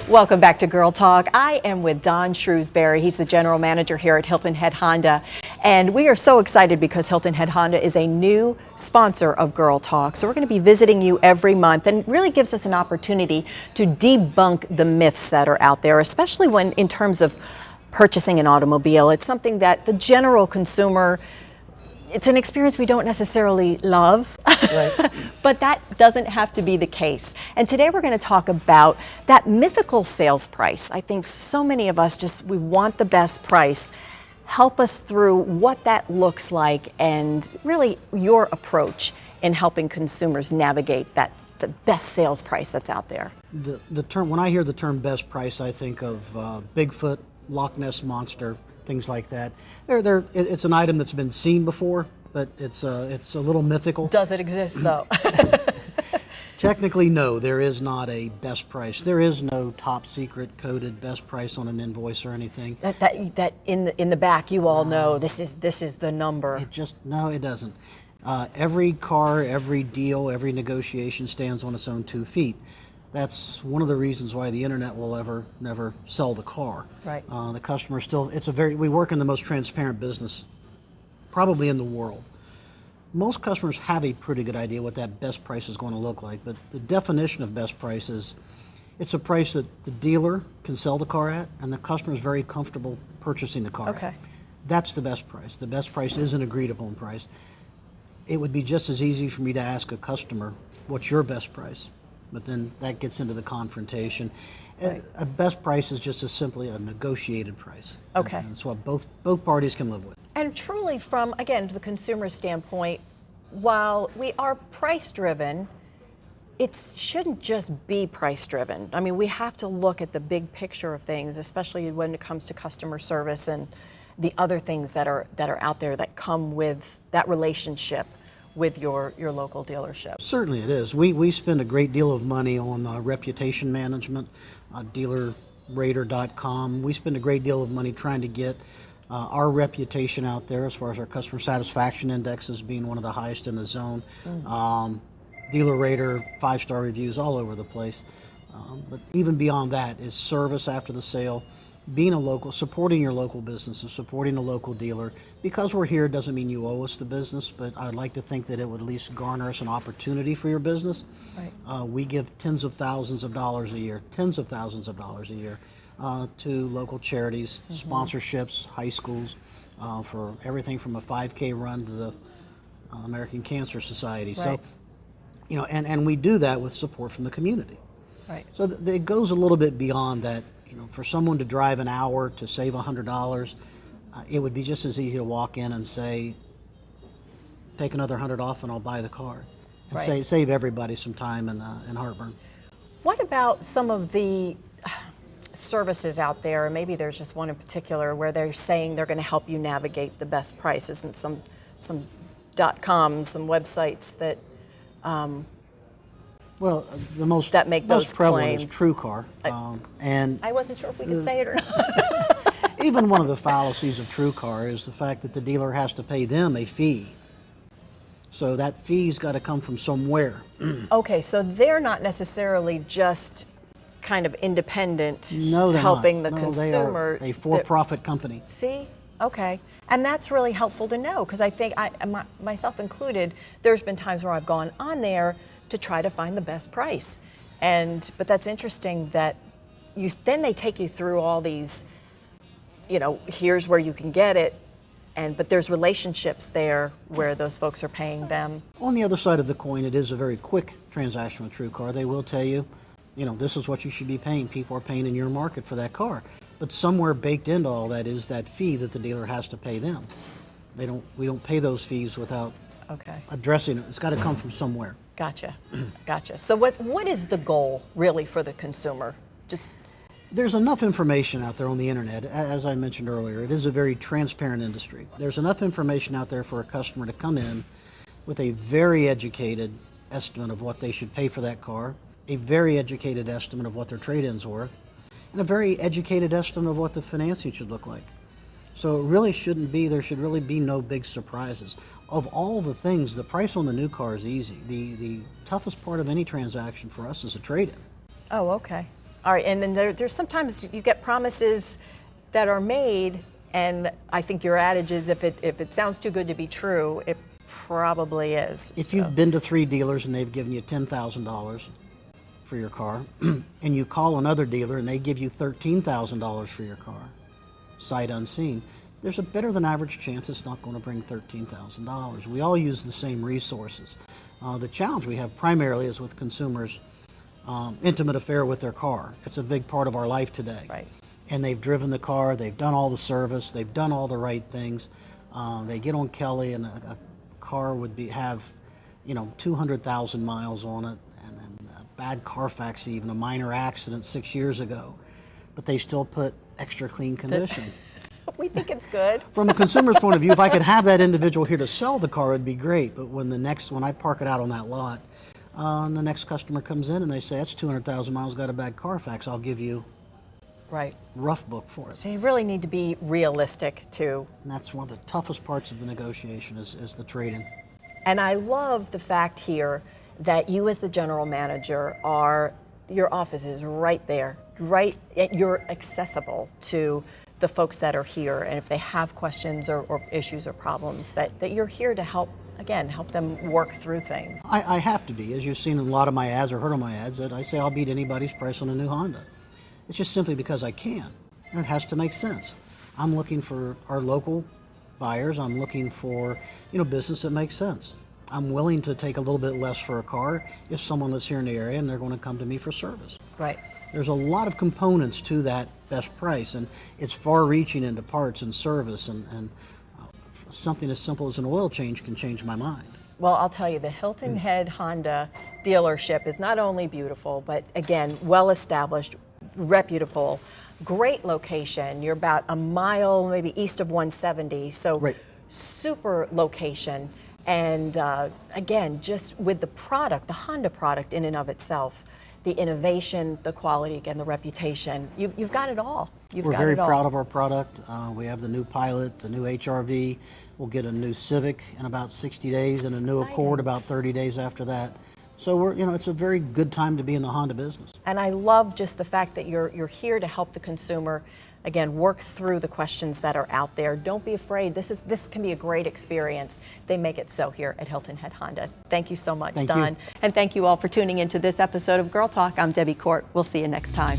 Welcome back to Girl Talk. I am with Don Shrewsbury. He's the general manager here at Hilton Head Honda. And we are so excited because Hilton Head Honda is a new sponsor of Girl Talk. So we're going to be visiting you every month, and really gives us an opportunity to debunk the myths that are out there, especially when in terms of purchasing an automobile. It's something that the general consumer, it's an experience we don't necessarily love, right. But that doesn't have to be the case. And today we're going to talk about that mythical sales price. I think so many of us we want the best price. Help us through what that looks like and really your approach in helping consumers navigate the best sales price that's out there. The term, when I hear the term best price, I think of Bigfoot, Loch Ness Monster, things like that. It's an item that's been seen before, but it's a little mythical. Does it exist though? Technically, no, there is not a best price. There is no top secret coded best price on an invoice or anything. That in the back, you all know this is the number. No, it doesn't. Every car, every deal, every negotiation stands on its own 2 feet. That's one of the reasons why the internet will never sell the car. Right. The customer still, we work in the most transparent business probably in the world. Most customers have a pretty good idea what that best price is going to look like, but the definition of best price is it's a price that the dealer can sell the car at and the customer is very comfortable purchasing the car at. That's the best price. The best price is an agreed upon price. It would be just as easy for me to ask a customer, what's your best price? But then that gets into the confrontation. Right. A best price is just as simply a negotiated price. Okay. And it's what both parties can live with. And truly from, again, the consumer standpoint, while we are price driven, it shouldn't just be price driven. I mean, we have to look at the big picture of things, especially when it comes to customer service and the other things that are out there that come with that relationship with your local dealership. Certainly it is. We spend a great deal of money on reputation management, dealerrater.com. We spend a great deal of money trying to get our reputation out there as far as our customer satisfaction indexes being one of the highest in the zone. Dealer Rater, 5-star reviews all over the place. But even beyond that is service after the sale, being a local, supporting your local businesses, supporting a local dealer. Because we're here doesn't mean you owe us the business, but I'd like to think that it would at least garner us an opportunity for your business. Right. We give tens of thousands of dollars a year to local charities, sponsorships, high schools, for everything from a 5K run to the American Cancer Society. Right. So, and we do that with support from the community. Right. So it goes a little bit beyond that. For someone to drive an hour to save $100, it would be just as easy to walk in and say, take another $100 off and I'll buy the car. And save everybody some time and heartburn. What about some of the services out there, maybe there's just one in particular where they're saying they're going to help you navigate the best prices, and some .coms, some websites that the most prevalent is TrueCar, and I wasn't sure if we could say it or not. Even one of the fallacies of TrueCar is the fact that the dealer has to pay them a fee. So that fee's got to come from somewhere. Okay, so they're not necessarily just kind of independent, helping the consumer. They are a for-profit company. See? Okay. And that's really helpful to know, because I think, myself included, there's been times where I've gone on there to try to find the best price. But that's interesting that then they take you through all these, here's where you can get it, but there's relationships there where those folks are paying them. On the other side of the coin, it is a very quick transaction with TrueCar. They will tell you, this is what you should be paying. People are paying in your market for that car. But somewhere baked into all that is that fee that the dealer has to pay them. We don't pay those fees without addressing it. It's got to come from somewhere. Gotcha. So what is the goal really for the consumer? There's enough information out there on the internet. As I mentioned earlier, it is a very transparent industry. There's enough information out there for a customer to come in with a very educated estimate of what they should pay for that car, a very educated estimate of what their trade-in's worth, and a very educated estimate of what the financing should look like. So there should really be no big surprises. Of all the things, the price on the new car is easy. The toughest part of any transaction for us is a trade-in. Oh, okay. All right, and then there's sometimes you get promises that are made, and I think your adage is if it sounds too good to be true, it probably is. If you've been to 3 dealers and they've given you $10,000 for your car, and you call another dealer and they give you $13,000 for your car, sight unseen, there's a better than average chance it's not going to bring $13,000. We all use the same resources. The challenge we have primarily is with consumers' intimate affair with their car. It's a big part of our life today. Right. And they've driven the car, they've done all the service, they've done all the right things. They get on Kelly and a car would have 200,000 miles on it, and a bad Carfax, even a minor accident 6 years ago, but they still put extra clean condition. We think it's good. From a consumer's point of view, if I could have that individual here to sell the car, it'd be great. But when I park it out on that lot, and the next customer comes in and they say, that's 200,000 miles, got a bad Carfax, I'll give you right. rough book for it. So you really need to be realistic too. And that's one of the toughest parts of the negotiation is the trade-in. And I love the fact here that you as the general manager your office is right there, you're accessible to the folks that are here, and if they have questions or issues or problems, that you're here to help them work through things. I have to be, as you've seen in a lot of my ads or heard on my ads, that I say I'll beat anybody's price on a new Honda. It's just simply because I can, and it has to make sense. I'm looking for our local buyers. I'm looking for business that makes sense. I'm willing to take a little bit less for a car if someone lives here in the area and they're going to come to me for service. Right. There's a lot of components to that best price, and it's far-reaching into parts and service, and something as simple as an oil change can change my mind. Well, I'll tell you, the Hilton Head Honda dealership is not only beautiful, but again, well-established, reputable, great location. You're about a mile, maybe east of 170, so right. Super location. And again, just with the product, the Honda product in and of itself, the innovation, the quality, again, the reputation, you've got it all. We're very proud of our product. We have the new Pilot, the new HRV. We'll get a new Civic in about 60 days and a new Accord about 30 days after that. So it's a very good time to be in the Honda business. And I love just the fact that you're here to help the consumer, again, work through the questions that are out there. Don't be afraid. This can be a great experience. They make it so here at Hilton Head Honda. Thank you so much, Don. And thank you all for tuning into this episode of Girl Talk. I'm Debbie Court. We'll see you next time.